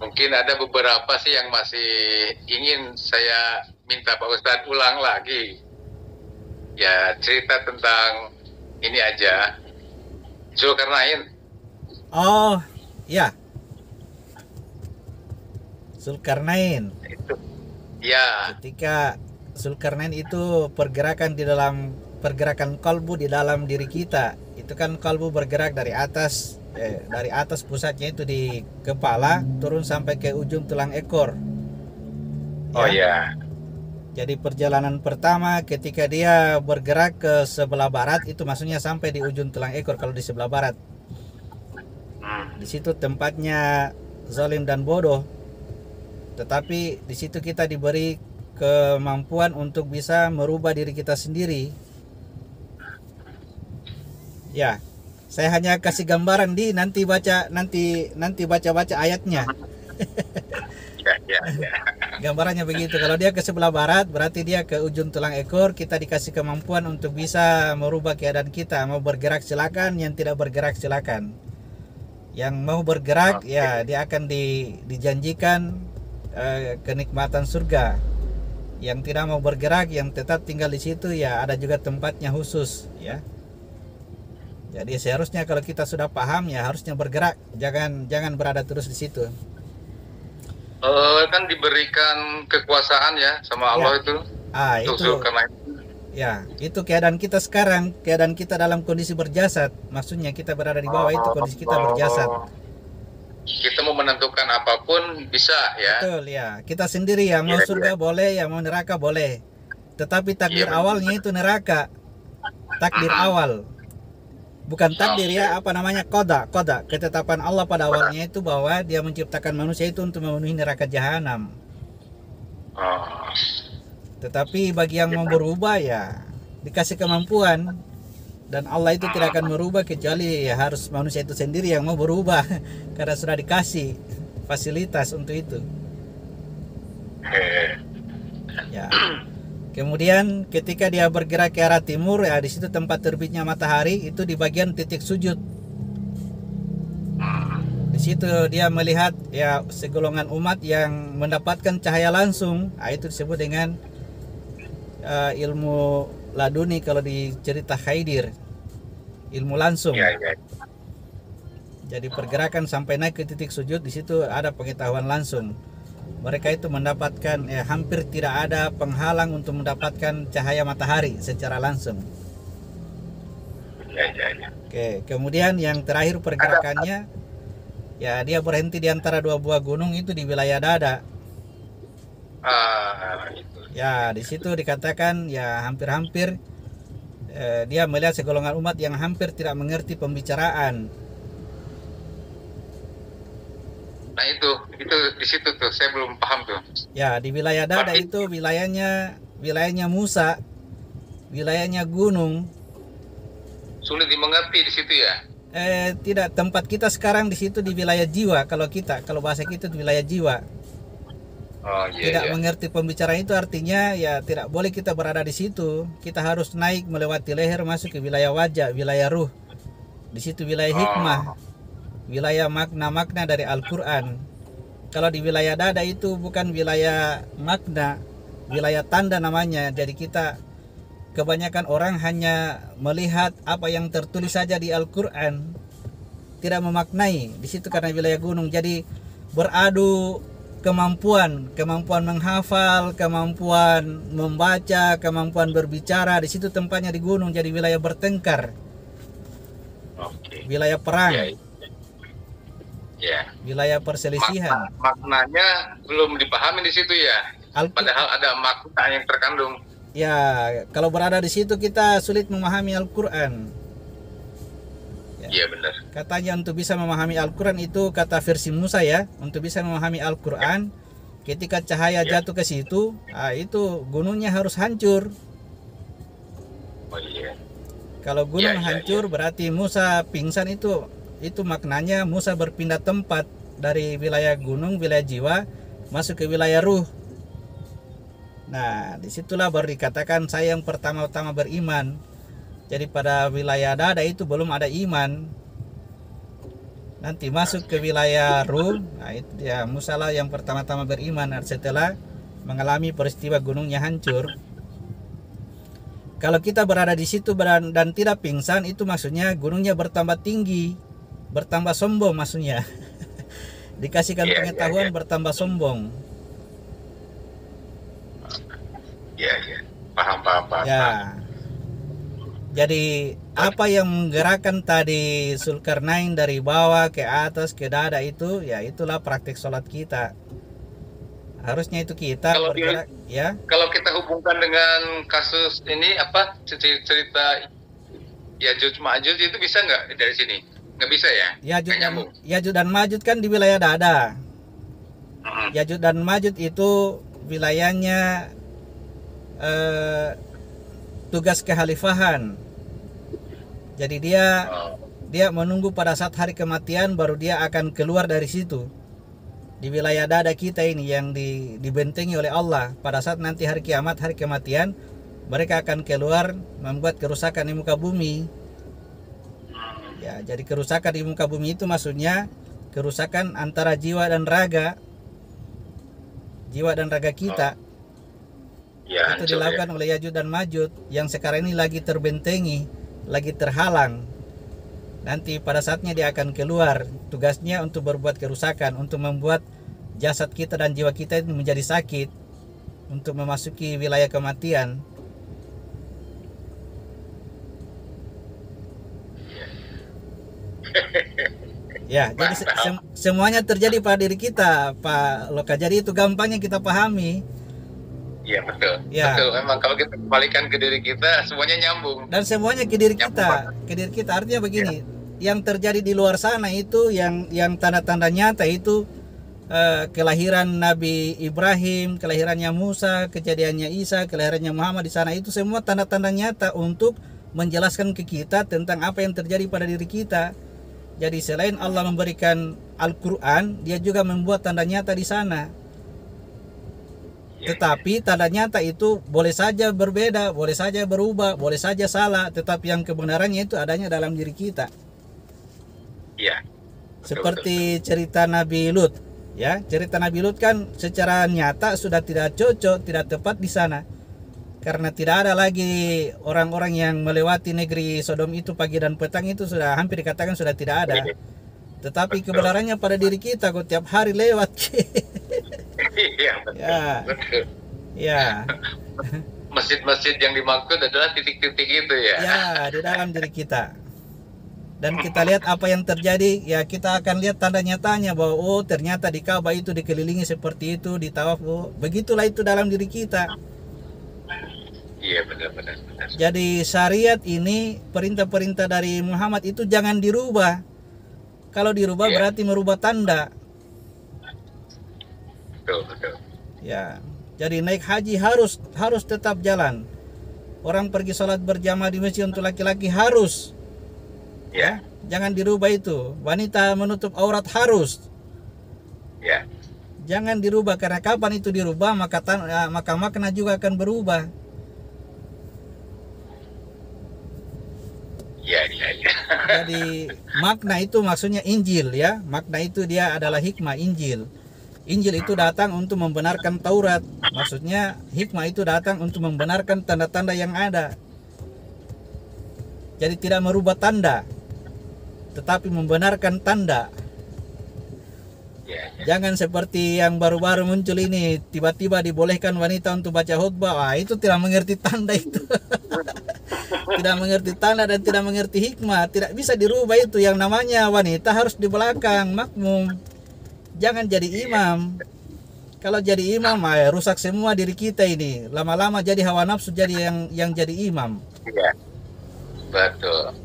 Mungkin ada beberapa sih yang masih ingin saya minta Pak Ustadz ulang lagi. Ya, cerita tentang ini aja. Zulkarnain Oh, ya, Zulkarnain. itu. Ya, Ketika Zulkarnain itu pergerakan di dalam pergerakan kalbu di dalam diri kita, itu kan kalbu bergerak dari atas pusatnya itu di kepala turun sampai ke ujung tulang ekor, oh ya. ya. Jadi perjalanan pertama ketika dia bergerak ke sebelah barat itu maksudnya sampai di ujung tulang ekor kalau di sebelah barat. Hmm. Di situ tempatnya zalim dan bodoh. Tetapi di situ kita diberi kemampuan untuk bisa merubah diri kita sendiri. Ya, saya hanya kasih gambaran nanti baca ayatnya. Ya, ya, ya. Gambarannya begitu. Kalau dia ke sebelah barat, berarti dia ke ujung tulang ekor. Kita dikasih kemampuan untuk bisa merubah keadaan kita. Mau bergerak silakan, yang tidak bergerak silakan. Yang mau bergerak, ya Oke. dia akan dijanjikan kenikmatan surga. Yang tidak mau bergerak, yang tetap tinggal di situ, ya ada juga tempatnya khusus, ya. Jadi seharusnya kalau kita sudah paham, ya harusnya bergerak. Jangan berada terus di situ. Kan diberikan kekuasaan ya sama Ya, Allah itu untuk itu. Zulkarnain. Ya, itu keadaan kita sekarang, keadaan kita dalam kondisi berjasad. Maksudnya kita berada di bawah itu kondisi kita berjasad. Oh, kita mau menentukan apapun bisa ya. Betul ya. Kita sendiri ya mau Iya, iya. surga boleh, ya mau neraka boleh. Tetapi Iya takdir awalnya benar. itu neraka. Takdir Mm-mm. awal. Bukan takdir ya, Oke. apa namanya? Koda. Ketetapan Allah pada awalnya itu bahwa dia menciptakan manusia itu untuk memenuhi neraka jahanam. Oh, Tetapi bagi yang mau ya. berubah ya dikasih kemampuan. Dan Allah itu tidak akan merubah kecuali ya harus manusia itu sendiri yang mau berubah karena sudah dikasih fasilitas untuk itu, Oke. ya. Kemudian ketika dia bergerak ke arah timur, ya di situ tempat terbitnya matahari itu di bagian titik sujud. Di situ dia melihat ya segolongan umat yang mendapatkan cahaya langsung. Nah, itu disebut dengan ilmu laduni kalau di cerita Khaidir, ilmu langsung. Iya, iya. Jadi pergerakan sampai naik ke titik sujud, di situ ada pengetahuan langsung. Mereka itu mendapatkan hampir tidak ada penghalang untuk mendapatkan cahaya matahari secara langsung. Iya, iya, iya. Oke, kemudian yang terakhir Ada pergerakannya, ya dia berhenti di antara dua buah gunung itu di wilayah dada. itu. Ya, di situ dikatakan ya hampir-hampir dia melihat segolongan umat yang hampir tidak mengerti pembicaraan. Nah itu di situ tuh saya belum paham tuh. Ya, di wilayah dada Berarti itu wilayahnya Musa, wilayahnya gunung. sulit dimengerti di situ ya. Tidak, tempat kita sekarang di situ di wilayah jiwa. Kalau bahasa kita di wilayah jiwa. Oh iya, Tidak iya. mengerti pembicaraan itu artinya ya tidak boleh kita berada di situ. Kita harus naik melewati leher masuk ke wilayah wajah, wilayah ruh. Di situ wilayah hikmah, Oh, wilayah makna-makna dari Al-Quran. Kalau di wilayah dada itu bukan wilayah makna, wilayah tanda namanya. Jadi kita kebanyakan orang hanya melihat apa yang tertulis saja di Al-Quran, tidak memaknai. Di situ karena wilayah gunung, jadi beradu kemampuan menghafal, kemampuan membaca, kemampuan berbicara. Di situ tempatnya di gunung, jadi wilayah bertengkar, oke. wilayah Iya, perang, iya. Iya. wilayah perselisihan. Maknanya belum dipahami di situ ya. Al Padahal ada makna yang terkandung. Ya, kalau berada di situ kita sulit memahami Al-Quran. Ya. Iya benar. Katanya untuk bisa memahami Al-Quran itu kata versi Musa ya, untuk bisa memahami Ya, Al-Quran, ketika cahaya ya. jatuh ke situ, itu gunungnya harus hancur. Oh iya. Kalau Iya, gunung iya, iya. hancur berarti Musa pingsan, itu maknanya Musa berpindah tempat dari wilayah gunung, wilayah jiwa, masuk ke wilayah ruh. Nah, disitulah baru dikatakan saya yang pertama-tama beriman. Jadi pada wilayah dada itu belum ada iman. nanti masuk ke wilayah Rum. Nah, itu ya Musa lah yang pertama-tama beriman setelah mengalami peristiwa gunungnya hancur. Kalau kita berada di situ dan tidak pingsan, itu maksudnya gunungnya bertambah tinggi, bertambah sombong maksudnya. Dikasihkan pengetahuan bertambah sombong. Iya. Paham. Ya. Jadi apa yang menggerakkan tadi Zulkarnain dari bawah ke atas ke dada itu, ya itulah praktik sholat kita. Harusnya itu kita bergerak, ya. Kalau kita hubungkan dengan kasus ini apa cerita Yajuj Ma'juj itu bisa nggak dari sini? Nggak bisa ya? Yajuj dan Ma'juj kan di wilayah dada. Yajuj dan Ma'juj itu wilayahnya tugas kekhalifahan. Jadi dia menunggu pada saat hari kematian baru dia akan keluar dari situ. Di wilayah dada kita ini yang dibentengi oleh Allah. Pada saat nanti hari kiamat, hari kematian, mereka akan keluar membuat kerusakan di muka bumi. Ya, jadi kerusakan di muka bumi itu maksudnya kerusakan antara jiwa dan raga. Jiwa dan raga kita. Ya, itu dilakukan oleh Yajuj dan Majuj yang sekarang ini lagi terbentengi, lagi terhalang. Nanti pada saatnya dia akan keluar. Tugasnya untuk berbuat kerusakan, untuk membuat jasad kita dan jiwa kita itu menjadi sakit, untuk memasuki wilayah kematian. Ya, jadi semuanya terjadi pada diri kita, Pak Loka. Jadi itu gampangnya kita pahami. Iya, betul. Ya. Betul. Memang kalau kita kembalikan ke diri kita, semuanya nyambung. Dan semuanya ke diri kita. Ke diri kita artinya begini, yang terjadi di luar sana itu yang tanda-tanda nyata itu kelahiran Nabi Ibrahim, kelahirannya Musa, kejadiannya Isa, kelahirannya Muhammad di sana, itu semua tanda-tanda nyata untuk menjelaskan ke kita tentang apa yang terjadi pada diri kita. Jadi selain Allah memberikan Al-Quran, dia juga membuat tanda nyata di sana. Tetapi tanda nyata itu boleh saja berbeda, boleh saja berubah, boleh saja salah, tetapi yang kebenarannya itu adanya dalam diri kita. Iya. Seperti cerita Nabi Lut, ya, cerita Nabi Lut kan secara nyata sudah tidak cocok, tidak tepat di sana. Karena tidak ada lagi orang-orang yang melewati negeri Sodom itu pagi dan petang, itu sudah hampir dikatakan sudah tidak ada. Tetapi kebenarannya pada diri kita kok tiap hari lewat. Iya, betul. Ya. Masjid-masjid yang dimaksud adalah titik-titik itu ya. Ya, di dalam diri kita. Dan kita lihat apa yang terjadi, ya kita akan lihat tanda nyatanya bahwa oh ternyata di Ka'bah itu dikelilingi seperti itu, di tawaf, oh, begitulah itu dalam diri kita. Iya, benar. Jadi syariat ini, perintah-perintah dari Muhammad itu jangan dirubah. Kalau dirubah berarti merubah tanda. Betul. Ya, jadi naik haji harus tetap jalan. Orang pergi sholat berjamaah di masjid untuk laki-laki harus. Ya, jangan dirubah itu. Wanita menutup aurat harus. Ya. Jangan dirubah, karena kapan itu dirubah maka makna juga akan berubah. Ya. Jadi makna itu maksudnya Injil, ya. Makna itu dia adalah hikmah Injil. Injil itu datang untuk membenarkan Taurat. Maksudnya hikmah itu datang untuk membenarkan tanda-tanda yang ada. Jadi tidak merubah tanda, tetapi membenarkan tanda. Jangan seperti yang baru-baru muncul ini, tiba-tiba dibolehkan wanita untuk baca khutbah. Wah, itu tidak mengerti tanda itu. Tidak mengerti tanda dan tidak mengerti hikmah. Tidak bisa dirubah itu. Yang namanya wanita harus di belakang, makmum. Jangan jadi imam. Kalau jadi imam, rusak semua diri kita ini. Lama-lama jadi hawa nafsu jadi yang jadi imam. Iya, betul.